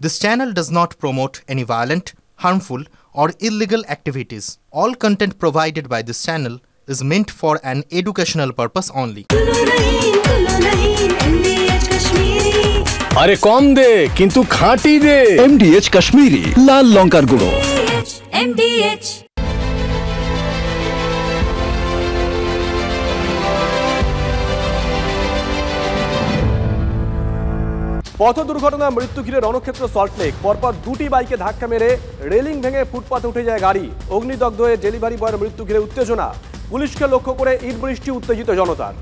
This channel does not promote any violent, harmful, or illegal activities. All content provided by this channel is meant for an educational purpose only. আরে কম দে কিন্তু খাঁটি দে। MDH Kashmiri লাল লঙ্কার গুঁড়ো। MDH পথ দুর্ঘটনা মৃত্যু ঘিরে রণক্ষেত্র সল্টলেক। পরপর দুটি বাইকে ধাক্কা মেরে রেলিং ভেঙে ফুটপাতে উঠে যায় গাড়ি। অগ্নিদগ্ধ হয়ে ডেলিভারি বয়ের মৃত্যু ঘিরে উত্তেজনা। পুলিশকে লক্ষ্য করে ইট বৃষ্টি উত্তেজিত জনতার।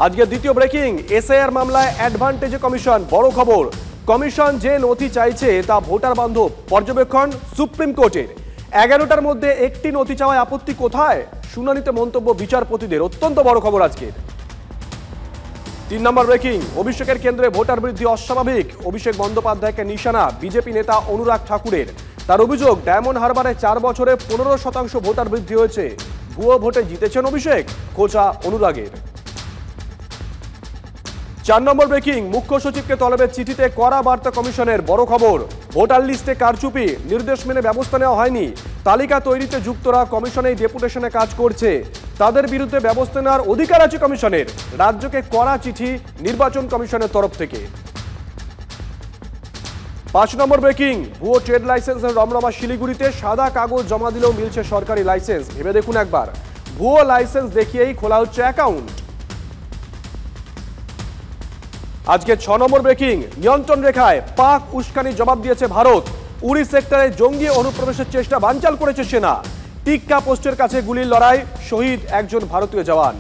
আজকে দ্বিতীয় ব্রেকিং, এসআইআর মামলায় অ্যাডভান্টেজে কমিশন। বড় খবর, কমিশন যে নথি চাইছে তা ভোটার বান্ধব। পর্যবেক্ষণ সুপ্রিম কোর্টের। 11টার মধ্যে একটি নথি চাওয়ায় আপত্তি কোথায়? শুনানিতে মন্তব্য বিচারপতিদের। অত্যন্ত বড় খবর আজকের। 3 নম্বর ব্রেকিং, অভিষেকের কেন্দ্রে ভোটার বৃদ্ধি অস্বাভাবিক। অভিষেক বন্দ্যোপাধ্যায়কে নিশানা বিজেপি নেতা অনুরাগ ঠাকুরের। তার অভিযোগ, ডায়মন্ড হারবারে 4 বছরে 15% ভোটার বৃদ্ধি হয়েছে। ভুয়ো ভোটে জিতেছেন অভিষেক, খোঁচা অনুরাগের। 4 নম্বর ব্রেকিং, মুখ্য সচিবকে তলবের চিঠিতে কড়া বার্তা কমিশনের। বড় খবর, ভোটার লিস্টে কারচুপি, নির্দেশ মেনে ব্যবস্থা নেওয়া হয়নি। তালিকা তৈরিতে যুক্তরা কমিশনে ডেপুটেশনে কাজ করছে। তাদের বিরুদ্ধে ব্যবস্থা নেওয়ার অধিকার আছে কমিশনের। রাজ্যকে কড়া চিঠি নির্বাচন কমিশনের তরফ থেকে। 5 নম্বর ব্রেকিং, ভুয়ো ট্রেড লাইসেন্সের রমরমা শিলিগুড়িতে। সাদা কাগজ জমা দিলেও মিলছে সরকারি লাইসেন্স। ভেবে দেখুন একবার, ভুয়ো লাইসেন্স দেখিয়েই খোলা হচ্ছে অ্যাকাউন্ট। আজকে 6 নম্বর ব্রেকিং, নিয়ন্ত্রণ রেখায় পাক উস্কানি জবাব দিয়েছে ভারত। উড়ি সেক্টরে জঙ্গি অনুপ্রবেশের চেষ্টা বানচাল করেছে সেনা। টিক্কা পোস্টের কাছে গুলির লড়াই, শহীদ একজন ভারতীয় জওয়ান।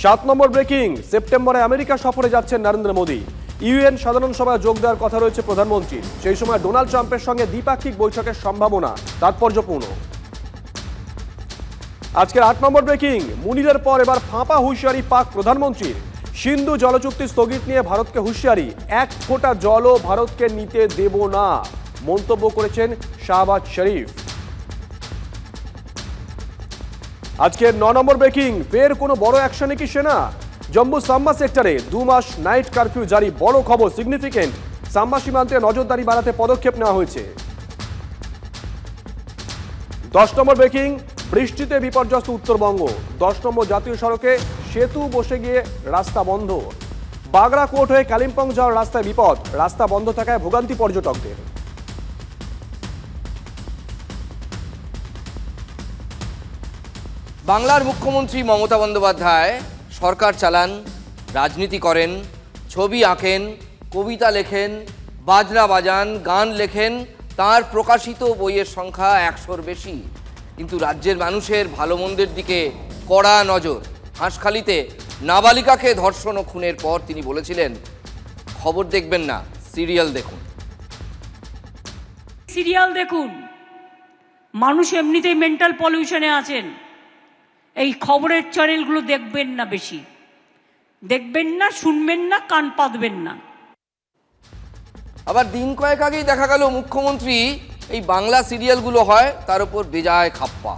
7 নম্বর ব্রেকিং, সেপ্টেম্বরে আমেরিকা সফরে যাচ্ছেন নরেন্দ্র মোদী। ইউএন সাধারণ সভায় যোগ দেওয়ার কথা রয়েছে প্রধানমন্ত্রীর। সেই সময় ডোনাল্ড ট্রাম্পের সঙ্গে দ্বিপাক্ষিক বৈঠকের সম্ভাবনা তাৎপর্যপূর্ণ। আজকের 8 নম্বর ব্রেকিং, মুনিরের পর এবার ফাঁপা হুঁশিয়ারি পাক প্রধানমন্ত্রীর। সিন্ধু জলচুক্তি স্থগিত নিয়ে ভারতকে হুঁশিয়ারি। 1 ফোঁটা জলও ভারতকে নিতে দেব না, মন্তব্য করেছেন শাহবাজ শরীফ। আজকের 9 নম্বর ব্রেকিং, ফের কোনো বড় অ্যাকশনে কি সেনা? জম্মু সাম্বা সেক্টরে 2 মাস নাইট কারফিউ জারি। বড় খবর, সিগনিফিকেন্ট। সাম্বা সীমান্তে নজরদারি বাড়াতে পদক্ষেপ নেওয়া হয়েছে। 10 নম্বর ব্রেকিং, বৃষ্টিতে বিপর্যস্ত উত্তরবঙ্গ। 10 নম্বর জাতীয় সড়কে সেতু বসে গিয়ে রাস্তা বন্ধ। বাগড়াকোট হয়ে কালিম্পং যাওয়ার রাস্তায় বিপদ। রাস্তা বন্ধ থাকায় ভোগান্তি পর্যটকদের। বাংলার মুখ্যমন্ত্রী মমতা বন্দ্যোপাধ্যায় সরকার চালান, রাজনীতি করেন, ছবি আঁকেন, কবিতা লেখেন, বাজনা বাজান, গান লেখেন। তার প্রকাশিত বইয়ের সংখ্যা 100-র বেশি। কিন্তু রাজ্যের মানুষের ভালো মন্দের দিকে কড়া নজর। হাঁসখালিতে নাবালিকাকে ধর্ষণ ও খুনের পর তিনি বলেছিলেন, খবর দেখবেন না, সিরিয়াল দেখুন। সিরিয়াল দেখুন, মানুষ এমনিতেই মেন্টাল পলিউশনে আছেন। এই খবরের চ্যানেলগুলো দেখবেন না, বেশি দেখবেন না, শুনবেন না, কান পাতবেন না। আবার দিন কয়েক আগেই দেখা গেল মুখ্যমন্ত্রী এই বাংলা সিরিয়ালগুলো হয় তার উপর বেজায় খাপ্পা।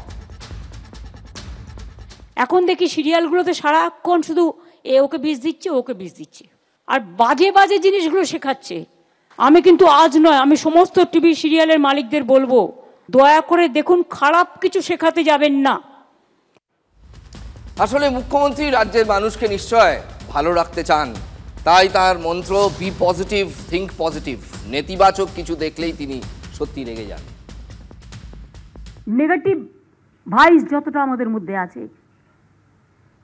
এখন দেখি সিরিয়ালগুলোতে সারাক্ষণ শুধু ওকে বিষ দিচ্ছে, ওকে বিষ দিচ্ছে, আর বাজে বাজে জিনিসগুলো শেখাচ্ছে। আমি কিন্তু আজ নয়, আমি সমস্ত টিভি সিরিয়ালের মালিকদের বলবো, দয়া করে দেখুন, খারাপ কিছু শেখাতে যাবেন না। আসলে মুখ্যমন্ত্রী রাজ্যের মানুষকে নিশ্চয় ভালো রাখতে চান, তাই তার মন্ত্র বি পজিটিভ, থিঙ্ক পজিটিভ। নেতিবাচক কিছু দেখলেই তিনি সত্যি রেগে যান। নেগেটিভ ভাইস যতটা আমাদের মধ্যে আছে,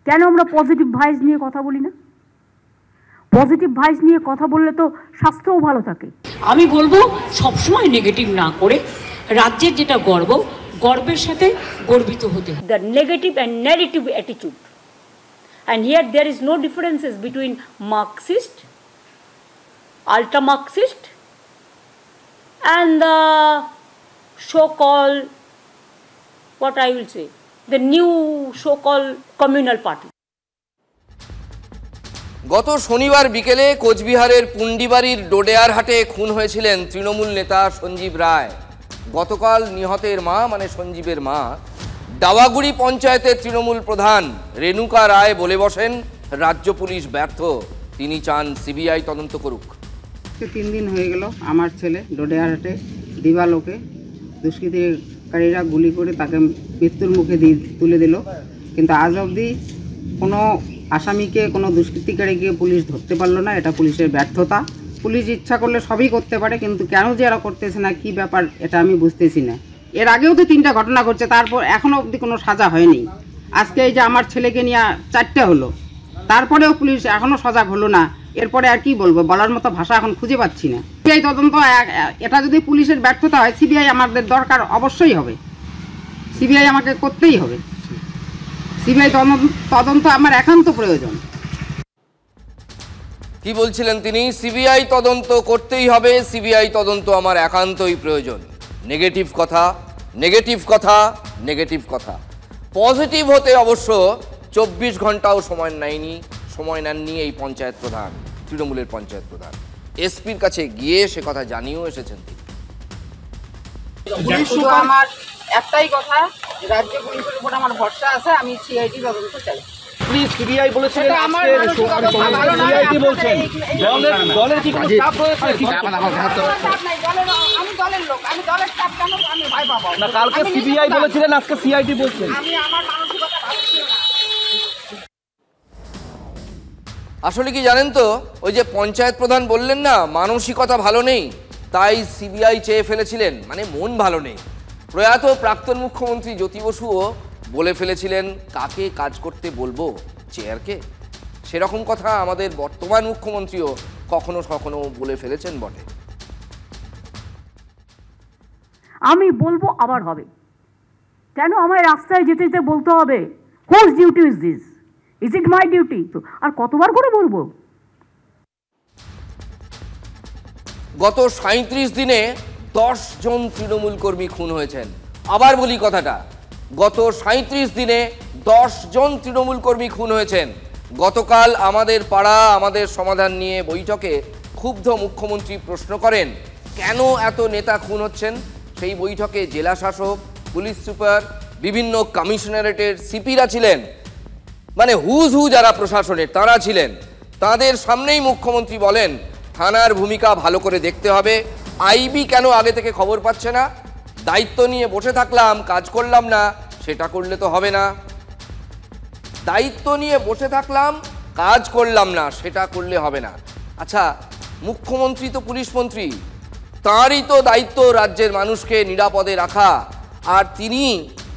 কেন আমরা পজিটিভ ভাইস নিয়ে কথা বলি না? পজিটিভ ভাইস নিয়ে কথা বললে তো স্বাস্থ্যও ভালো থাকে। আমি বলবো সবসময় নেগেটিভ না করে রাজ্যের যেটা গর্ব, গর্বের সাথে গর্বিত হতে হবে। The negative and negative attitude, and here there is no differences between Marxist, ultra Marxist and the so-called, what I will say, the new so-called communal party. গত শনিবার বিকেলে কোচবিহারের পুন্ডিবাড়ির ডোডেয়ারহাটে খুন হয়েছিলেন তৃণমূল নেতা সঞ্জীব রায়। গতকাল নিহতের মা, মানে সঞ্জীবের মা, ডাওয়াগুড়ি পঞ্চায়েতের তৃণমূল প্রধান রেণুকা রায় বলে বসেন, রাজ্য পুলিশ ব্যর্থ, তিনি চান সিবিআই তদন্ত করুক। 3 দিন হয়ে গেল আমার ছেলে ডোডেহাটে দিবালোকে দুষ্কৃতিকারীরা গুলি করে তাকে মৃত্যুর মুখে তুলে দিল, কিন্তু আজ অবধি কোনো আসামিকে, কোনো দুষ্কৃতিকারীকে পুলিশ ধরতে পারলো না। এটা পুলিশের ব্যর্থতা। পুলিশ ইচ্ছা করলে সবই করতে পারে, কিন্তু কেন যে এরা করতেছে না, কি ব্যাপার এটা আমি বুঝতেছি না। এর আগেও তো 3টা ঘটনা ঘটছে, তারপর এখনও অবধি কোনো সাজা হয়নি। আজকে এই যে আমার ছেলেকে নিয়ে 4টে হলো, তারপরেও পুলিশ এখনও সজাগ হলো না। এরপরে আর কি বলবো, বলার মতো ভাষা এখন খুঁজে পাচ্ছি না। সিবিআই তদন্ত, এটা যদি পুলিশের ব্যর্থতা হয়, সিবিআই আমাদের দরকার অবশ্যই হবে। সিবিআই আমাকে করতেই হবে। সিবিআই তদন্ত আমার একান্ত প্রয়োজন। কি বলছিলেন তিনি? সিবিআই তদন্ত করতেই হবে, সিবিআই তদন্ত আমার একান্তই প্রয়োজন। নেগেটিভ কথা, নেগেটিভ কথা, নেগেটিভ কথা। পজিটিভ হতে অবশ্য 24 ঘন্টাও সময় নেননি এই পঞ্চায়েত প্রধান, তৃণমূলের পঞ্চায়েত প্রধান। এসপির কাছে গিয়ে সে কথা জানিয়েও এসেছেন তিনি। আমার একটাই কথা, রাজ্য পুলিশের উপর আমার ভরসা আছে, আমি সিআইডি তদন্ত চাই। প্লিজ সিবিআই বলেছিলেন আজকে সিআইডি বলছেন দলের কি কোনো চাপ রয়েছে? আমি দলের লোক, আমি দলের চাপ কেন আমি ভয় পাবো না, কালকে সিবিআই বলেছিলেন, আজকে সিআইডি বলছেন। আমি আমার মানসিকতা ভাবছি না। আসলে কি জানেন তো, ওই যে পঞ্চায়েত প্রধান বললেন না মানসিকতা ভালো নেই, তাই সিবিআই চেয়ে ফেলেছিলেন, মানে মন ভালো নেই। প্রয়াত প্রাক্তন মুখ্যমন্ত্রী জ্যোতি বসুও বলে ফেলেছিলেন কাকে কাজ করতে বলবো, চেয়ারকে। সেরকম কথা আমাদের বর্তমান মুখ্যমন্ত্রীও কখনো কখনো বলে ফেলেছেন বটে। আমি বলবো আবার হবে, কেন আমায় রাস্তায় যেতে যেতে বলতে হবে whose duty is this, is it my duty? তো আর কতবার করে বলবো? গত 37 দিনে 10 জন তৃণমূল কর্মী খুন হয়েছেন। আবার বলি কথাটা, গত 37 দিনে 10 জন তৃণমূল কর্মী খুন হয়েছেন। গতকাল আমাদের পাড়া আমাদের সমাধান নিয়ে বৈঠকে ক্ষুব্ধ মুখ্যমন্ত্রী প্রশ্ন করেন কেন এত নেতা খুন হচ্ছেন। সেই বৈঠকে জেলা শাসক, পুলিশ সুপার, বিভিন্ন কমিশনারেটের সিপিরা ছিলেন, মানে হুজ হু যারা প্রশাসনের তারা ছিলেন। তাদের সামনেই মুখ্যমন্ত্রী বলেন থানার ভূমিকা ভালো করে দেখতে হবে। আইবি কেন আগে থেকে খবর পাচ্ছে না? দায়িত্ব নিয়ে বসে থাকলাম, কাজ করলাম না, সেটা করলে তো হবে না। দায়িত্ব নিয়ে বসে থাকলাম, কাজ করলাম না, সেটা করলে হবে না। আচ্ছা, মুখ্যমন্ত্রী তো পুলিশ মন্ত্রী, তাঁরই তো দায়িত্ব রাজ্যের মানুষকে নিরাপদে রাখা। আর তিনি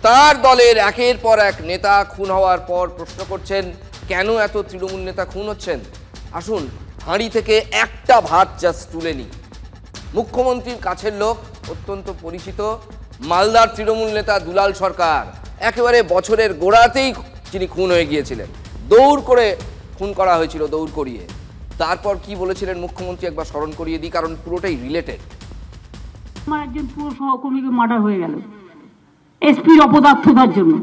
তার দলের একের পর এক নেতা খুন হওয়ার পর প্রশ্ন করছেন কেন এত তৃণমূল নেতা খুন হচ্ছেন। আসুন হাঁড়ি থেকে একটা ভাত জাস্ট তুলে নিই। মুখ্যমন্ত্রীর কাছের লোক, অত্যন্ত পরিচিত মালদার তৃণমূল নেতা দুলাল সরকার, একেবারে বছরের গোড়াতেই যিনি খুন হয়ে গিয়েছিলেন, দৌড় করে খুন করা হয়েছিল, দৌড় করিয়ে। তারপর কি বলেছিলেন মুখ্যমন্ত্রী একবার স্মরণ করিয়ে দিই, কারণ পুরোটাই রিলেটেড। আমার একজন পুরো সহকর্মীকে মার্ডার হয়ে গেল এসপির অপদার্থতার জন্য।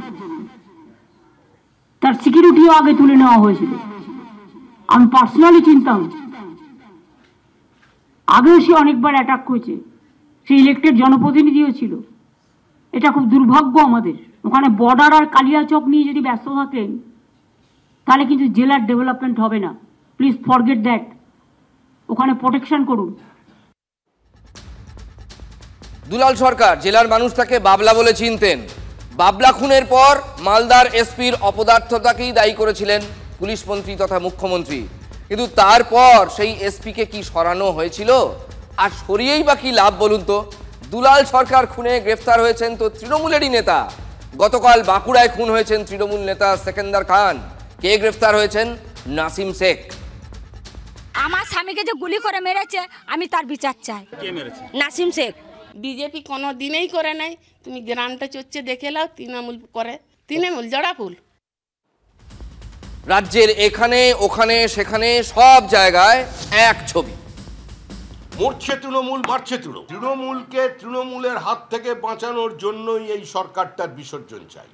তার সিকিউরিটিও আগে তুলে নেওয়া হয়েছিল। আমি পার্সোনালি চিনতাম, আগেও সে অনেকবার অ্যাটাক করেছে, সে ইলেক্টেড জনপ্রতিনিধিও ছিল। এটা খুব দুর্ভাগ্য আমাদের। ওখানে বর্ডার আর কালিয়াচক নিয়ে যদি ব্যস্ত থাকেন তাহলে কিন্তু জেলার ডেভেলপমেন্ট হবে না। Please forget that. ওখানে প্রোটেকশন করুন। দুলাল সরকার জেলার মানুষ তাকে বাবলা বলে চিনতেন। বাবলা খুনের পর মালদার এসপির অপদার্থতাকেই দায়ী করেছিলেন পুলিশ মন্ত্রী তথা মুখ্যমন্ত্রী। কিন্তু তারপর সেই এসপিকে কি সরানো হয়েছিল? আর সরিয়েই বা কি লাভ বলুন তো? দুলাল সরকার খুনে গ্রেফতার হয়েছেন তো তৃণমূলেরই নেতা। গতকাল বাঁকুড়ায় খুন হয়েছেন তৃণমূল নেতা সেকেন্দার খান। কে গ্রেফতার হয়েছেন? নাসিম শেখ। আমার স্বামীকে যে গুলি করে মেরেছে আমি তার বিচার চাই। কে মেরেছে? নাসিম শেখ। বিজেপি কোনো দিনেই করে নাই। তুমি গ্রামটা চড়ছে দেখে লাও, তৃণমূল করে। তৃণমূল জড়া ফুল। রাজ্যের এখানে ওখানে সেখানে সব জায়গায় এক ছবি। মরছে তৃণমূল, মারছে তৃণমূলকে তৃণমূলের হাত থেকে বাঁচানোর জন্যই এই সরকারটার বিসর্জন চাই।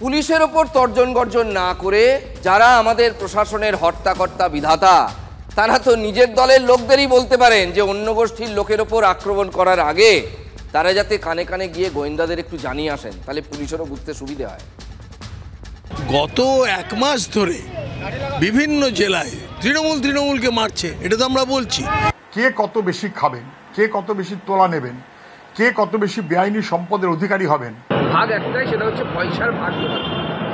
পুলিশের ওপর তর্জন গর্জন না করে যারা আমাদের প্রশাসনের হর্তাকর্তা বিধাতা, তারা তো নিজের দলের লোকদেরই বলতে পারেন যে অন্য গোষ্ঠীর লোকের ওপর আক্রমণ করার আগে তারা যাতে কানে কানে গিয়ে গোয়েন্দাদের একটু জানিয়ে আসেন, তাহলে পুলিশেরও বুঝতে সুবিধে হয়। গত এক মাস ধরে বিভিন্ন জেলায় তৃণমূলকে মারছে, এটা তো আমরা বলছি। কে কত বেশি খাবেন, কে কত বেশি তোলা নেবেন, কে কত বেশি বেআইনি সম্পদের অধিকারী হবেন, ভাগ একটাই, সেটা হচ্ছে পয়সার ভাগ।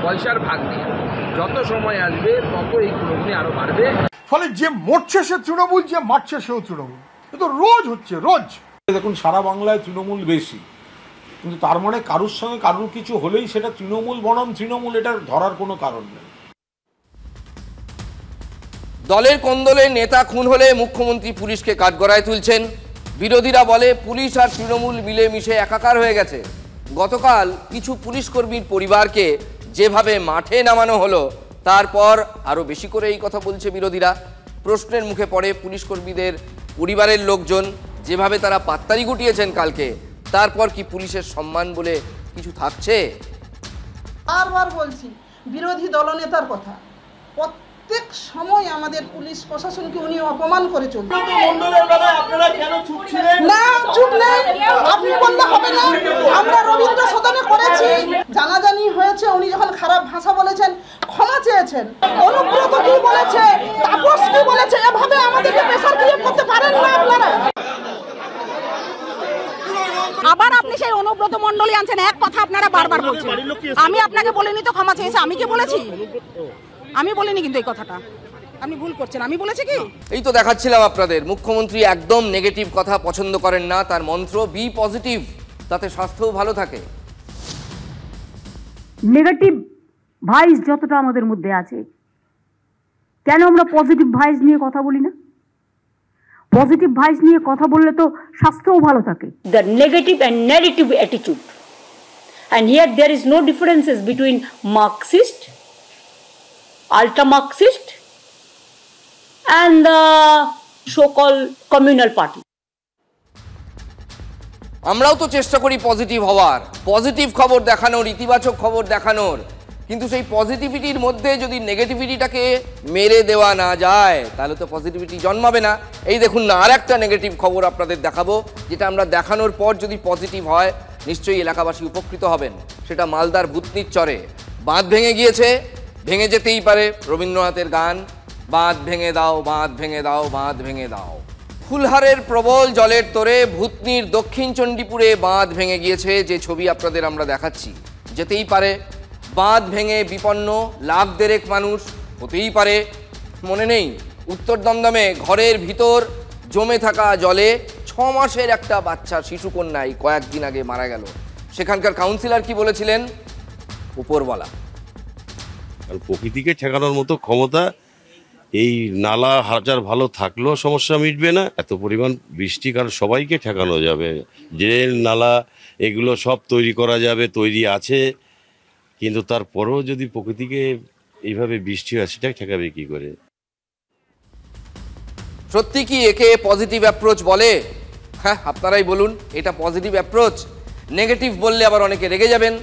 পয়সার ভাগ নিয়ে যত সময় আসবে তত এই গুণগুলি আরো বাড়বে। ফলে যে মরছে সে তৃণমূল, যে মারছে সেও তৃণমূল। তো রোজ হচ্ছে, রোজ। দেখুন, সারা বাংলায় তৃণমূল বেশি, কিন্তু তার মানে কারুর সঙ্গে কারুর কিছু হলেই সেটা তৃণমূল বনাম তৃণমূল, এটা ধরার কোনো কারণ নেই। দলের কোন্দলে নেতা খুন হলে মুখ্যমন্ত্রী পুলিশকে কাঠগড়ায় তুলছেন। বিরোধীরা বলে পুলিশ আর তৃণমূল মিলেমিশে একাকার হয়ে গেছে। গতকাল কিছু পুলিশ কর্মীর পরিবারকে যেভাবে মাঠে নামানো হলো, তারপর আরও বেশি করে এই কথা বলছে বিরোধীরা। প্রশ্নের মুখে পড়ে পুলিশ কর্মীদের পরিবারের লোকজন, যেভাবে তারা পাত্তারি গুটিয়েছেন কালকে, তারপর কি পুলিশের সম্মান বলে কিছু থাকছে? বারবার বলছি বিরোধী দলনেতার কথা, প্রত্যেক সময় আমাদের পুলিশ প্রশাসনকে উনি অপমান করে চলছেন। না, চুপ নেই, আপনি বললে হবে না। আমরা রবীন্দ্র সদনে করেছি, জানাজানি হয়েছে। উনি যখন খারাপ ভাষা বলেছেন ক্ষমা চেয়েছেন। অনুব্রত কি বলেছে, তাপস কি বলেছে, এভাবে আমাদেরকে প্রেসার ক্রিয়েট করতে পারেন না আপনারা। আবার আপনি সেই অনুব্রত মণ্ডলী আনছেন, এক কথা আপনারা বারবার বলছেন। আমি আপনাকে বলিনি তো ক্ষমা চেয়েছে, আমি কি বলেছি? আমি বলিনি কিন্তু এই কথাটা, আপনি ভুল করছেন। আমি বলেছি কি? এই তো দেখাচ্ছিলাম আপনাদের, মুখ্যমন্ত্রী একদম নেগেটিভ কথা পছন্দ করেন না। তার মন্ত্র বি পজিটিভ, তাতে স্বাস্থ্যও ভালো থাকে। নেগেটিভ ভাইস যতটা আমাদের মধ্যে আছে, কেন আমরা পজিটিভ ভাইস নিয়ে কথা বলি না? পজিটিভ ভাইস নিয়ে কথা বললে তো স্বাস্থ্যও ভালো থাকে। The negative and narrative attitude, and here there is no differences between Marxist, ultra Marxist and the so-called communal party. আমরাও তো চেষ্টা করি পজিটিভ হওয়ার, পজিটিভ খবর দেখানোর, ইতিবাচক খবর দেখানোর, কিন্তু সেই পজিটিভিটির মধ্যে যদি নেগেটিভিটিটাকে মেরে দেওয়া না যায় তাহলে তো পজিটিভিটি জন্মাবে না। এই দেখুন না, আর একটা নেগেটিভ খবর আপনাদের দেখাবো, যেটা আমরা দেখানোর পর যদি পজিটিভ হয় নিশ্চয়ই এলাকাবাসী উপকৃত হবেন। সেটা মালদার ভূতনির চরে বাঁধ ভেঙে গিয়েছে, ভেঙে যেতেই পারে রবীন্দ্রনাথের গান, বাঁধ ভেঙে দাও, বাঁধ ভেঙে দাও, বাঁধ ভেঙে দাও। ফুলহারের প্রবল জলের তোরে ভূতনির দক্ষিণ চণ্ডীপুরে বাঁধ ভেঙে গিয়েছে, যে ছবি আপনাদের আমরা দেখাচ্ছি। যেতেই পারে, বাঁধ ভেঙে বিপন্ন লাখ দেড়েক মানুষ, হতেই পারে। মনে নেই উত্তর দমদমে ঘরের ভিতর জমে থাকা জলে 6 মাসের একটা বাচ্চা শিশুকন্যাই কয়েকদিন আগে মারা গেল। সেখানকার কাউন্সিলর কি বলেছিলেন? উপরওয়ালা। প্রকৃতিকে ঠেকানোর মতো ক্ষমতা এই নালা হাজার ভালো থাকলেও সমস্যা মিটবে না। এত পরিমাণ বৃষ্টি, কারণ সবাইকে ঠেকানো যাবে, ড্রেন নালা এগুলো সব তৈরি করা যাবে, তৈরি আছে, কিন্তু তারপরেও যদি প্রকৃতিকে এইভাবে বৃষ্টি হয় সেটা ঠেকাবে কি করে? সত্যি কি একে পজিটিভ অ্যাপ্রোচ বলে? হ্যাঁ, আপনারাই বলুন, এটা পজিটিভ অ্যাপ্রোচ? নেগেটিভ বললে আবার অনেকে রেগে যাবেন,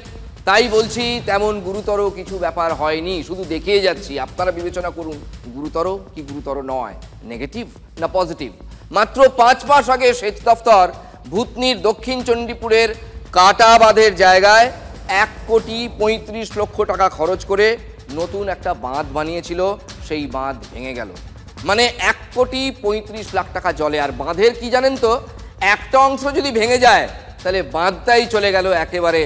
তাই বলছি তেমন গুরুতর কিছু ব্যাপার হয়নি, শুধু দেখিয়ে যাচ্ছি। আপনারা বিবেচনা করুন গুরুতর কি গুরুতর নয়, নেগেটিভ না পজিটিভ। মাত্র 5 মাস আগে সেচ দফতর ভূতনির দক্ষিণ চণ্ডীপুরের কাটা বাঁধের জায়গায় 1,35 লক্ষ টাকা খরচ করে নতুন একটা বাঁধ বানিয়েছিল, সেই বাঁধ ভেঙে গেল। মানে 1,35 লাখ টাকা জলে। আর বাঁধের কি জানেন তো, একটা অংশ যদি ভেঙে যায় তাহলে বাঁধটাই চলে গেল একেবারে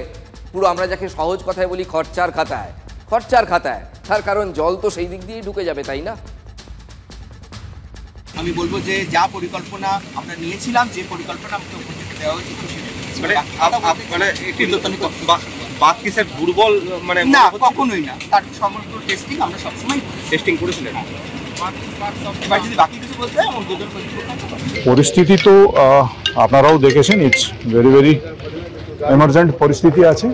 পুরো, আমরা যাকে সহজ কথায় বলি খরচার খাতায়। খরচার খাতায়, তার কারণ জল তো সেই দিক দিয়েই ঢুকে যাবে, তাই না? আমি বলবো যে যা পরিকল্পনা আমরা নিয়েছিলাম, যে পরিকল্পনা আমাকে দেওয়া হয়েছিল, বাদ কি স্যার দুর্বল? মানে না, কখনোই না। তার সমগ্র টেস্টিং আমরা সবসময় টেস্টিং করেছিলেন। এবার যদি বাকি কিছু বলতে হয়, আমার দুজন পরিস্থিতি তো আপনারাও দেখেছেন, ইটস ভেরি ভেরি এমার্জেন্ট পরিস্থিতি আছে।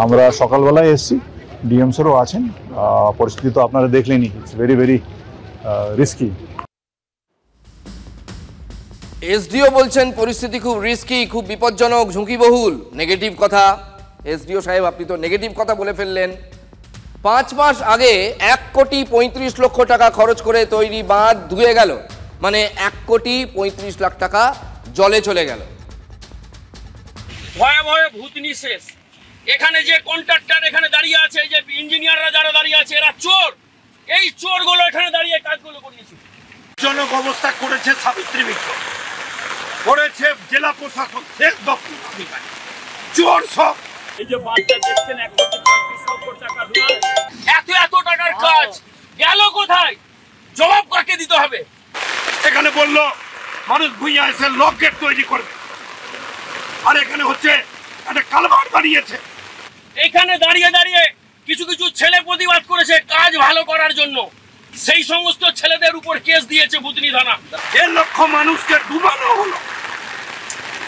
আমরা সকালবেলায় এসেছি, ডিএম স্যারও আছেন, পরিস্থিতি তো আপনারা দেখলেনই, it's very very risky. SDO বলছেন পরিস্থিতি খুব রিস্কি, খুব বিপজ্জনক, ঝুঁকিবহুল। নেগেটিভ কথা। এসডিও সাহেব, আপনি তো নেগেটিভ কথা বলে ফেললেন। 5 মাস আগে 1,35 লক্ষ টাকা খরচ করে তৈরি বাঁধ ধুয়ে গেল, মানে 1,35 লাখ টাকা জলে চলে গেল। ভয়ে ভয়ে ভূতনি শেষ, এখানে যে কন্ট্রাক্টর এখানে দাঁড়িয়ে আছে, যে ইঞ্জিনিয়াররা যারা দাঁড়িয়ে আছে, এরা চোর। এই চোরগুলো এখানে দাঁড়িয়ে কাজগুলো করিয়েছে। জনক অবস্থা করেছে সাবিত্রী মিত্র, করেছে জেলা প্রশাসক, শেষ দপ্তর অধিকারী, চোর সব। এই যে বাচ্চা দেখছেন 1,35,00,000 টাকা, এত টাকার কাজ গেল কোথায়? জবাব কাকে দিতে হবে? এখানে বললো মানুষ ভুইয়া এসে লক গেট তৈরি করবে, আর এখানে হচ্ছে একটা কালভার্ট বানিয়েছে। এখানে দাঁড়িয়ে দাঁড়িয়ে কিছু কিছু ছেলে প্রতিবাদ করেছে কাজ ভালো করার জন্য, সেই সমস্ত ছেলেদের উপর কেস দিয়েছে ভুতনি থানা। 1.5 লক্ষ মানুষকে ডুবানো হলো।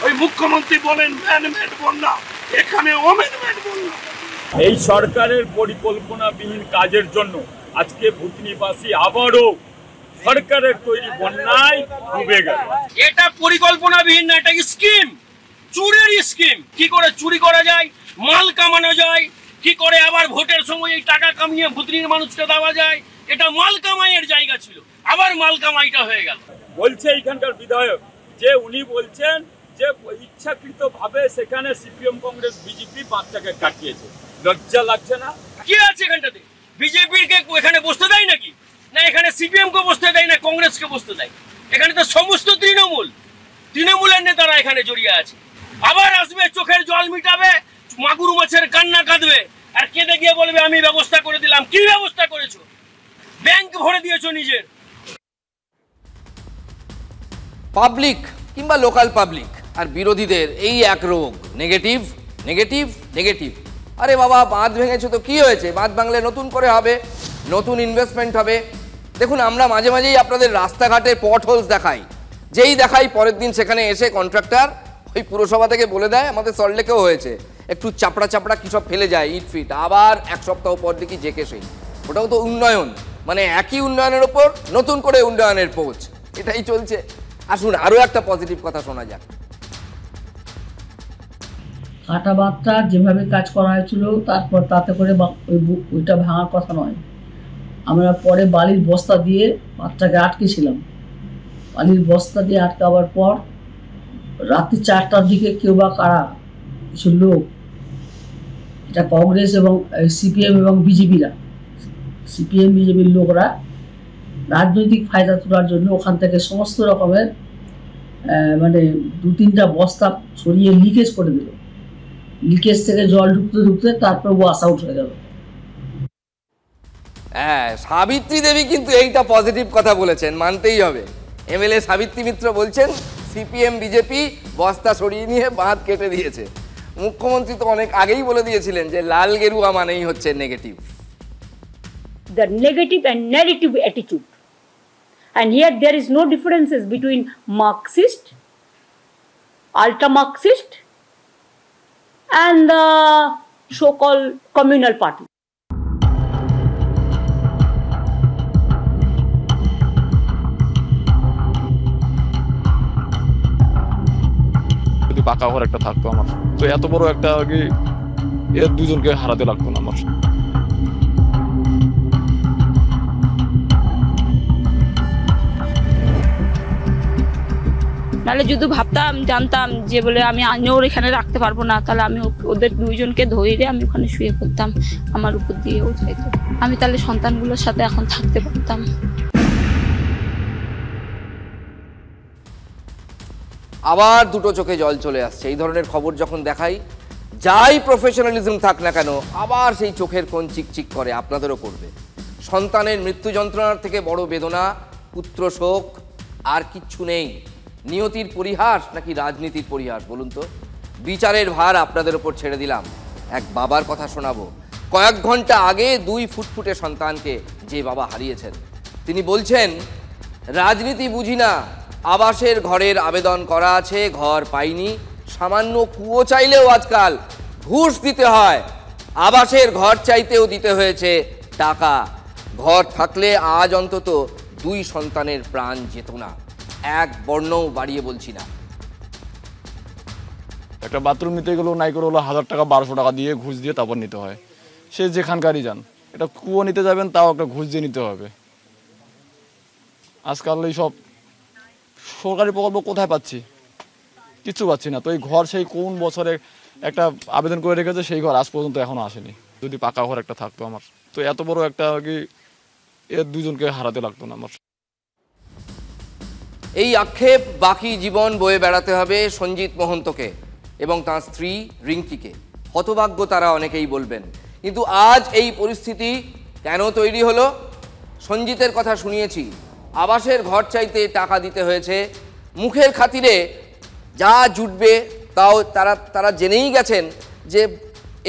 ওই মুখ্যমন্ত্রী বলেন ম্যানমেড বন্যা, এখানে ওমেনমেড বন্যা। এই সরকারের পরিকল্পনাবিহীন কাজের জন্য আজকে ভুতনিবাসী আবারও সরকারের তৈরি বন্যায় ডুবে গেল। এটা পরিকল্পনাবিহীন না, এটা স্কিম, চুরির স্কিম। কি করে চুরি করা যায়, মাল কামানো যায়, কি করে আবার ভোটের সময় এই টাকা কামিয়ে ভুতনির মানুষকে দেওয়া যায়, এটা মাল কামাইয়ের জায়গা ছিল, আবার মাল কামাইটা হয়ে গেল। বলছে এইখানকার বিধায়ক যে উনি বলছেন যে ইচ্ছাকৃতভাবে সেখানে সিপিএম কংগ্রেস বিজেপি বাচ্চাকে কাটিয়েছে। লজ্জা লাগছে না? কি আছে এখানটাতে? বিজেপির কে এখানে বসতে দেয় নাকি? না এখানে সিপিএম কে বসতে দেয়, না কংগ্রেসকে বসতে দেয়? এখানে তো সমস্ত তৃণমূলের নেতারা এখানে জড়িয়ে আছে। আবার আসবে, চোখের জল মিটাবে, মাগুর মাছের কান্না কাঁদবে, আর কেঁদে গিয়ে বলবে আমি ব্যবস্থা করে দিলাম। কি ব্যবস্থা করেছো? ব্যাংক ভরে দিয়েছো নিজের। পাবলিক কিংবা লোকাল পাবলিক আর বিরোধীদের এই এক রোগ, নেগেটিভ নেগেটিভ নেগেটিভ। আরে বাবা, বাঁধ ভেঙেছে তো কি হয়েছে? বাঁধ ভাঙলে নতুন করে হবে, নতুন ইনভেস্টমেন্ট হবে। দেখুন, আমরা মাঝে মাঝেই আপনাদের রাস্তাঘাটে পট হোলস দেখাই, যেই দেখাই পরের দিন সেখানে এসে কন্ট্রাক্টর ওই পুরসভা থেকে বলে দেয়, আমাদের সল্টলেকেও হয়েছে, একটু চাপড়া চাপড়া কী সব ফেলে যায়, ইট ফিট, আবার এক সপ্তাহ পর দেখি জেকে সেই। ওটাও তো উন্নয়ন, মানে একই উন্নয়নের ওপর নতুন করে উন্নয়নের পৌঁছ, এটাই চলছে। আসুন আরও একটা পজিটিভ কথা শোনা যাক। কাটা বাঁধটা যেভাবে কাজ করা হয়েছিল, তারপর তাতে করে ওইটা ভাঙার কথা নয়। আমরা পরে বালির বস্তা দিয়ে বাঁধটাকে আটকেছিলাম। বালির বস্তা দিয়ে আটকাবার পর রাত্রি 4টার দিকে কেউ বা কারা কিছু লোক, এটা কংগ্রেস এবং সিপিএম এবং বিজেপিরা, সিপিএম বিজেপির লোকরা রাজনৈতিক ফায়দা তোলার জন্য ওখান থেকে সমস্ত রকমের মানে 2-3টা বস্তা ছড়িয়ে লিকেজ করে দিল। লিকেজ থেকে জল ঢুকতে ঢুকতে তারপর ওয়াশ আউট হয়ে গেল। হ্যাঁ, সাবিত্রী দেবী কিন্তু এইটা পজিটিভ কথা বলেছেন, মানতেই হবে। এমএলএ সাবিত্রী মিত্র বলছেন সিপিএম বিজেপি বস্তা সরিয়ে নিয়ে বাঁধ কেটে দিয়েছে। মুখ্যমন্ত্রী তো অনেক আগেই বলে দিয়েছিলেন যে লাল গেরুয়া মানেই হচ্ছে negative. The negative and narrative attitude. And here there is no differences between Marxist, ultra-Marxist and the so-called communal party. যদি পাকা ঘর একটা থাকতো আমার, তো এত বড় একটা এর দুজনকে হারাতে লাগতো না আমার। নাহলে যদি ভাবতাম, জানতাম যে বলে আমি আজও এখানে রাখতে পারবো না, তাহলে আমি ওদের দুইজনকে ধরে আমি ওখানে শুয়ে পড়তাম, আমার উপর দিয়েও যাইতো। আমি তাহলে সন্তানগুলোর সাথে এখন থাকতে পারতাম। আবার দুটো চোখে জল চলে আসছে এই ধরনের খবর যখন দেখাই। যাই প্রফেশনালিজম থাক না কেন, আবার সেই চোখের কোণ চিকচিক করে, আপনাদেরও করবে। সন্তানের মৃত্যু যন্ত্রণার থেকে বড় বেদনা, পুত্র শোক আর কিচ্ছু নেই। নিয়তির পরিহাস নাকি রাজনীতির পরিহাস বলুন তো? বিচারের ভার আপনাদের ওপর ছেড়ে দিলাম। এক বাবার কথা শোনাবো। কয়েক ঘন্টা আগে 2 ফুটফুটে সন্তানকে যে বাবা হারিয়েছেন, তিনি বলছেন রাজনীতি বুঝি না, আবাসের ঘরের আবেদন করা আছে, ঘর পাইনি, সামান্য কুয়ো চাইলেও আজকাল ঘুষ দিতে হয়, আবাসের ঘর চাইতেও দিতে হয়েছে টাকা। ঘর থাকলে আজ অন্তত 2 সন্তানের প্রাণ যেত না। এক বর্ণও বাড়িয়ে বলছি না। একটা বাথরুম নিতে গেলেও নাই করে হলো 1000 টাকা 1200 টাকা দিয়ে ঘুষ দিয়ে তারপর নিতে হয়। সে যেখানকারই যান, এটা কুয়ো নিতে যাবেন তাও একটা ঘুষ দিয়ে নিতে হবে। আজকাল এই সব সরকারি প্রকল্প কোথায় পাচ্ছি? কিচ্ছু পাচ্ছি না। তো এই ঘর সেই কোন বছরে একটা আবেদন করে রেখেছে, সেই ঘর আজ পর্যন্ত এখনো আসেনি। যদি পাকা ঘর একটা থাকতো আমার, তো এত বড় একটা আর কি এর দুজনকে হারাতে লাগতো না আমার। এই আক্ষেপ বাকি জীবন বয়ে বেড়াতে হবে সঞ্জিত মহন্তকে এবং তার স্ত্রী রিঙ্কিকে। হতভাগ্য তারা অনেকেই বলবেন, কিন্তু আজ এই পরিস্থিতি কেন তৈরি হলো? সঞ্জিতের কথা শুনিয়েছি, আবাসের ঘর চাইতে টাকা দিতে হয়েছে, মুখের খাতিরে যা জুটবে তাও তারা জেনেই গেছেন যে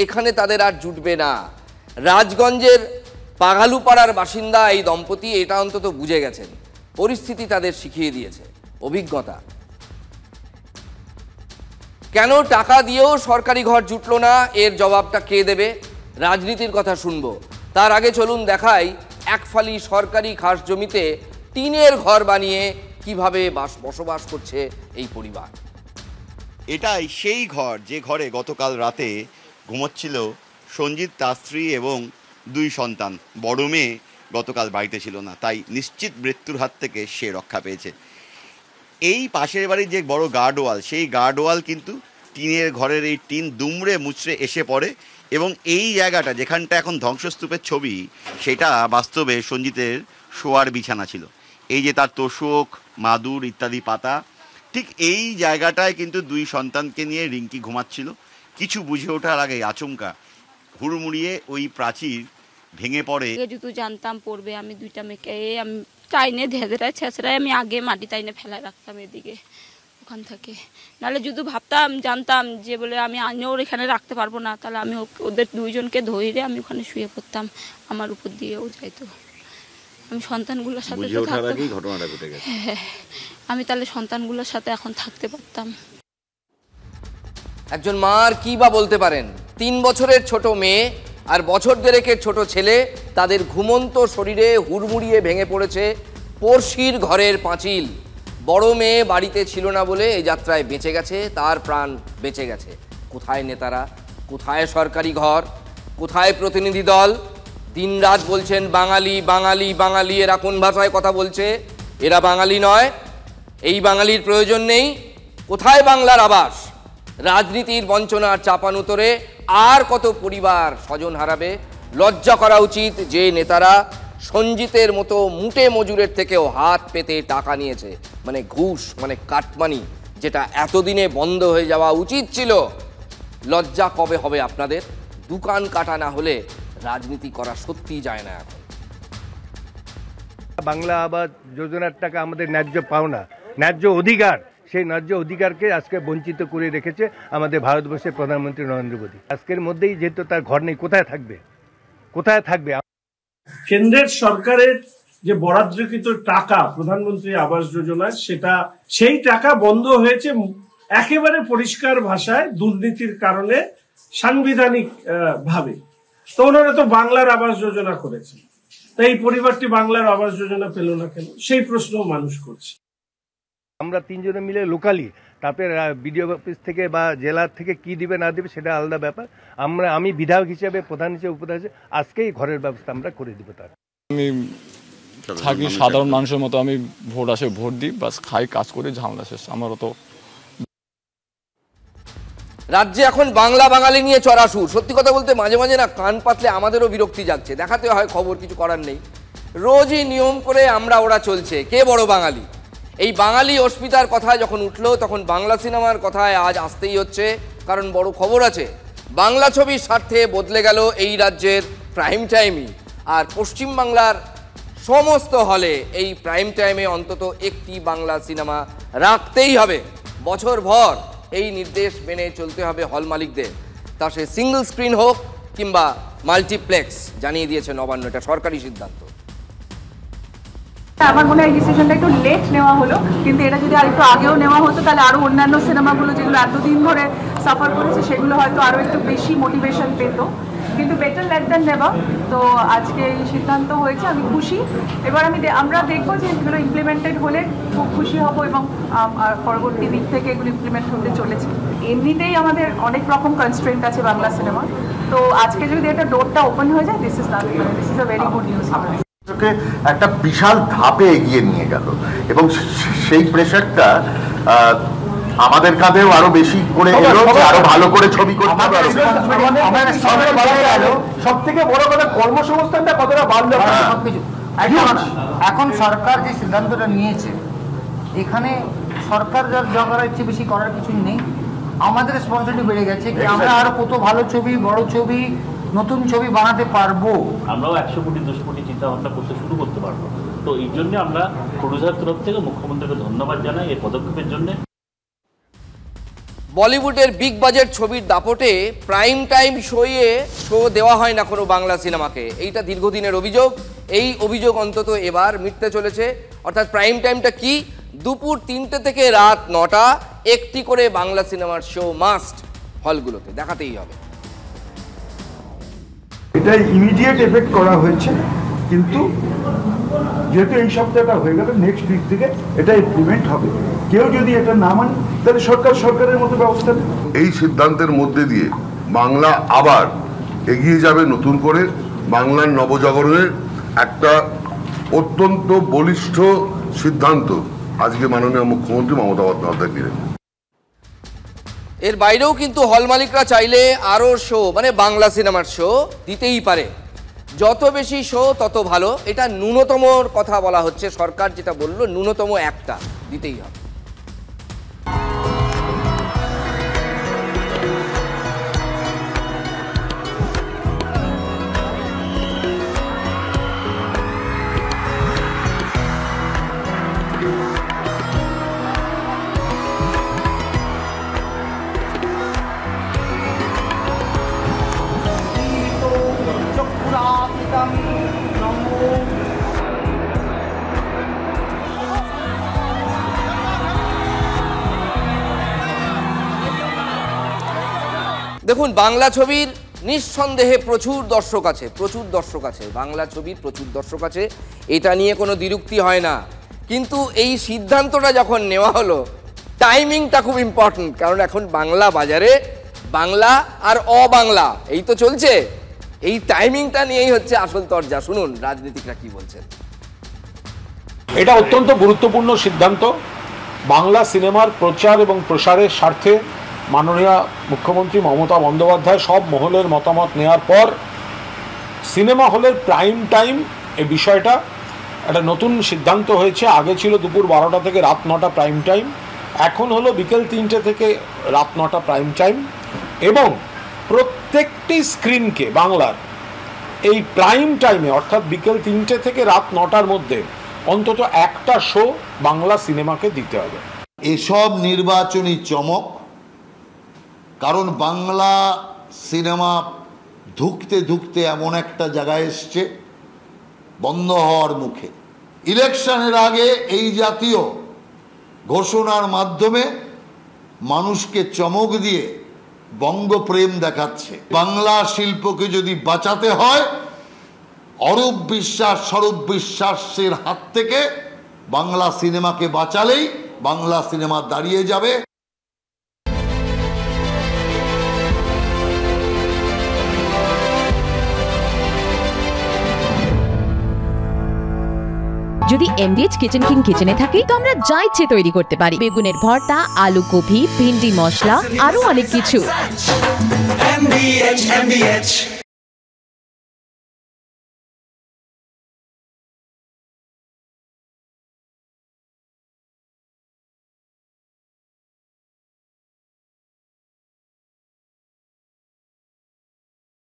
এখানে তাদের আর জুটবে না। রাজগঞ্জের পাগালুপাড়ার বাসিন্দা এই দম্পতি এটা অন্তত বুঝে গেছেন, পরিস্থিতি তাদের শিখিয়ে দিয়েছে, অভিজ্ঞতা। কেন টাকা দিয়েও সরকারি ঘর জুটল না, এর জবাবটা কে দেবে? রাজনীতির কথা শুনবো, তার আগে চলুন দেখাই একফালি সরকারি খাস জমিতে টিনের ঘর বানিয়ে কিভাবে বসবাস করছে এই পরিবার। এটাই সেই ঘর যে ঘরে গতকাল রাতে ঘুমোচ্ছিল সঞ্জিত, তার স্ত্রী এবং 2 সন্তান। বড় মেয়ে গতকাল বাড়িতে ছিল না, তাই নিশ্চিত মৃত্যুর হাত থেকে সে রক্ষা পেয়েছে। এই পাশের বাড়ির যে বড় গার্ডওয়াল, সেই গার্ডওয়াল কিন্তু টিনের ঘরের এই টিন দুমড়ে মুচড়ে এসে পড়ে এবং এই জায়গাটা যেখানটা এখন ধ্বংসস্তূপের ছবি, সেটা বাস্তবে সঞ্জিতের শোয়ার বিছানা ছিল। এই যে তার তোষক, মাদুর ইত্যাদি পাতা, ঠিক এই জায়গাটায় কিন্তু 2 সন্তানকে নিয়ে রিঙ্কি ঘুমাচ্ছিল। কিছু বুঝে ওঠার আগে আচমকা হুড়মুড়িয়ে ওই প্রাচীর ভেঙে পড়ে। যদি জানতাম পড়বে, আমি 2টা মেয়েকে আমি টাইনে ধেধেরায় ছেঁচড়ায় আমি আগে মাটি টাইনে ফেলায় রাখতাম এদিকে ওখান থেকে। নাহলে যদি ভাবতাম, জানতাম যে বলে আমি আনিও এখানে রাখতে পারবো না, তাহলে আমি ওদের 2 জনকে ধরে আমি ওখানে শুয়ে পড়তাম, আমার উপর দিয়েও যাইতো। আমি সন্তানগুলোর সাথে আমি তাহলে সন্তানগুলোর সাথে এখন থাকতে পারতাম। একজন মার কি বা বলতে পারেন? 3 বছরের ছোট মেয়ে আর বছর দেড়েকের ছোট ছেলে, তাদের ঘুমন্ত শরীরে হুড়মুড়িয়ে ভেঙে পড়েছে পড়শির ঘরের পাঁচিল। বড় মেয়ে বাড়িতে ছিল না বলে এই যাত্রায় বেঁচে গেছে, তার প্রাণ বেঁচে গেছে। কোথায় নেতারা, কোথায় সরকারি ঘর, কোথায় প্রতিনিধি দল? দিনরাত বলছেন বাঙালি বাঙালি বাঙালি, এরা কোন ভাষায় কথা বলছে? এরা বাঙালি নয়, এই বাঙালির প্রয়োজন নেই। কোথায় বাংলার আবাস? রাজনীতির বঞ্চনার চাপানুতরে আর কত পরিবার স্বজন হারাবে? লজ্জা করা উচিত যে নেতারা সঞ্জিতের মতো মুটে মজুরের থেকেও হাত পেতে টাকা নিয়েছে, মানে ঘুষ, মানে কাটমানি, যেটা এতদিনে বন্ধ হয়ে যাওয়া উচিত ছিল। লজ্জা কবে হবে আপনাদের? দোকান কাটা না হলে রাজনীতি করা সত্যিই যায় না এখন। বাংলা আবাস যোজনার টাকা আমাদের ন্যায্য পাওনা, ন্যায্য অধিকার, সেই ন্যায্য অধিকারকে আজকে বঞ্চিত করে রেখেছে আমাদের ভারতবর্ষের প্রধানমন্ত্রী নরেন্দ্র মোদী। আজকের মধ্যেই যেহেতু তার ঘর নেই, কোথায় থাকবে? কোথায় থাকবে? কেন্দ্রের সরকারের যে বরাদ্দকৃত টাকা প্রধানমন্ত্রী আবাস যোজনায়, সেই টাকা বন্ধ হয়েছে একেবারে পরিষ্কার ভাষায় দুর্নীতির কারণে, সাংবিধানিক ভাবে। তো ওনারা তো বাংলার আবাস যোজনা করেছেন, তাই এই পরিবারটি বাংলার আবাস যোজনা পেল না কেন, সেই প্রশ্ন মানুষ করছে। আমরা 3 জনে মিলে লোকালি, তারপরে বিডিও অফিস থেকে বা জেলার থেকে কি দিবে না দিবে সেটা আলাদা ব্যাপার। আমি বিধায়ক হিসেবে, প্রধান হিসেবে, উপপ্রধান হিসেবে আজকেই ঘরের ব্যবস্থা আমরা করে দিব। তার আমি থাকি সাধারণ মানুষের মতো, আমি ভোট আসে ভোট দিই, বাস খাই, কাজ করি, ঝামেলা শেষ। আমারও তো রাজ্যে এখন বাংলা বাঙালি নিয়ে চড়াসুর। সত্যি কথা বলতে মাঝে মাঝে না কান পাতলে আমাদেরও বিরক্তি যাচ্ছে। দেখাতে হয় খবর, কিছু করার নেই। রোজই নিয়ম করে আমরা ওরা চলছে, কে বড় বাঙালি। এই বাঙালি অস্মিতার কথা যখন উঠলো, তখন বাংলা সিনেমার কথায় আজ আসতেই হচ্ছে, কারণ বড় খবর আছে। বাংলা ছবির স্বার্থে বদলে গেল এই রাজ্যের প্রাইম টাইমই। আর পশ্চিমবাংলার সমস্ত হলে এই প্রাইম টাইমে অন্তত একটি বাংলা সিনেমা রাখতেই হবে। বছরভর এই নির্দেশ মেনে চলতে হবে হল মালিকদের, তা সে সিঙ্গল স্ক্রিন হোক কিংবা মাল্টিপ্লেক্স। জানিয়ে দিয়েছে নবান্ন, এটা সরকারি সিদ্ধান্ত। আমার মনে হয় ডিসিশনটা একটু লেট নেওয়া হলো, কিন্তু এটা যদি আরেকটু আগেও নেওয়া হতো তাহলে আরো অন্যান্য সিনেমাগুলো যেগুলো এতদিন ধরে সাফার করেছে সেগুলো হয়তো আরো একটু বেশি মোটিভেশন পেত। কিন্তু বেটার লেট দ্যান নেভার। তো আজকে এই সিদ্ধান্ত হয়েছে, আমি খুশি। এবার আমরা দেখবো যে এগুলো ইমপ্লিমেন্টেড হলে খুব খুশি হব এবং পরবর্তী দিক থেকে এগুলো ইমপ্লিমেন্ট হতে চলেছে। এমনিতেই আমাদের অনেক রকম কনস্ট্রেন্ট আছে বাংলা সিনেমা, তো আজকে যদি এটা ডোরটা ওপেন হয়ে যায়, this is a very good news. একটা বিশাল ধাপে এগিয়ে নিয়ে গেল এবং সেই প্রেশারটা আমাদের কাঁধেও আরো বেশি করে এলো, আরো ভালো করে ছবি করতে হবে। সব থেকে বড় কথা কর্মসংস্থানটা কতটা বাড়লো। এখন সরকার যে সিদ্ধান্তটা নিয়েছে, এখানে সরকার যা করার ইচ্ছে বেশি করার কিছু নেই। আমাদের রেসপন্সিবিলিটি বেড়ে গেছে কি আমরা আরো কত ভালো ছবি, বড় ছবি, নতুন ছবি বানাতে পারবো। আমরাও 100 কোটি 200 কোটি চিন্তা ভাবনা করতে শুরু করতে পারবো। তো এই জন্য আমরা প্রডিউসার তরফ থেকে মুখ্যমন্ত্রীকে ধন্যবাদ জানাই এই পদক্ষেপের জন্য। বলিউডের বিগ বাজেট ছবির দাপটে প্রাইম টাইম শো দেওয়া হয় না কোনো বাংলা সিনেমাকে। এইটা দীর্ঘদিনের অভিযোগ। এই অভিযোগ অন্তত এবার মিটতে চলেছে। অর্থাৎ প্রাইম টাইমটা কি? দুপুর 3টে থেকে রাত 9টা একটি করে বাংলা সিনেমার শো মাস্ট হলগুলোতে দেখাতেই হবে। এটা ইমিডিয়েট এফেক্ট করা হয়েছে, কিন্তু যেহেতু এই সপ্তাহটা হয়ে গেল, নেক্সট উইক থেকে এটা ইমপ্লিমেন্ট হবে। কেউ যদি এটা না মানে তাহলে সরকারের মতো ব্যবস্থা নেবে। এই সিদ্ধান্তের মধ্যে দিয়ে বাংলা আবার এগিয়ে যাবে নতুন করে। বাংলার নবজাগরণের একটা অত্যন্ত বলিষ্ঠ সিদ্ধান্ত আজকে মাননীয় মুখ্যমন্ত্রী মমতা বন্দ্যোপাধ্যায় নিলেন। এর বাইরেও কিন্তু হল মালিকরা চাইলে আরও শো, মানে বাংলা সিনেমার শো দিতেই পারে। যত বেশি শো তত ভালো। এটা ন্যূনতম কথা বলা হচ্ছে। সরকার যেটা বললো ন্যূনতম একটা দিতেই হবে। দেখুন, বাংলা ছবির নিঃসন্দেহে প্রচুর দর্শক আছে, বাংলা ছবির প্রচুর দর্শক আছে, এটা নিয়ে কোনো দ্বিরুক্তি হয় না। কিন্তু এই সিদ্ধান্তটা যখন নেওয়া হলো, টাইমিংটা খুব ইম্পর্টেন্ট। কারণ এখন বাংলা বাজারে বাংলা আর অবাংলা এই তো চলছে। এই টাইমিংটা নিয়েই হচ্ছে আসল তরজা। শুনুন রাজনীতিকরা কি বলছেন। এটা অত্যন্ত গুরুত্বপূর্ণ সিদ্ধান্ত। বাংলা সিনেমার প্রচার এবং প্রসারের স্বার্থে মাননীয় মুখ্যমন্ত্রী মমতা বন্দ্যোপাধ্যায় সব মহলের মতামত নেওয়ার পর সিনেমা হলের প্রাইম টাইম এই বিষয়টা একটা নতুন সিদ্ধান্ত হয়েছে। আগে ছিল দুপুর 12টা থেকে রাত 9টা প্রাইম টাইম, এখন হলো বিকেল 3টে থেকে রাত 9টা প্রাইম টাইম। এবং প্রত্যেকটি স্ক্রিনকে বাংলার এই প্রাইম টাইমে অর্থাৎ বিকেল 3টে থেকে রাত 9টার মধ্যে অন্তত একটা শো বাংলা সিনেমাকে দিতে হবে। এসব নির্বাচনী চমক, কারণ বাংলা সিনেমা ধুঁকতে ধুঁকতে এমন একটা জায়গায় এসছে বন্ধ হওয়ার মুখে। ইলেকশনের আগে এই জাতীয় ঘোষণার মাধ্যমে মানুষকে চমক দিয়ে বঙ্গপ্রেম দেখাচ্ছে। বাংলা শিল্পকে যদি বাঁচাতে হয়, অরূপ বিশ্বাস স্বরূপ বিশ্বাসের হাত থেকে বাংলা সিনেমাকে বাঁচালেই বাংলা সিনেমা দাঁড়িয়ে যাবে। যদি MDH কিচেন কিং কিচেনে থাকি তো আমরা যা ইচ্ছে তৈরি করতে পারি। বেগুনের ভর্তা, আলু কপি, ভিন্ডি মশলা, আরো অনেক কিছু। MDH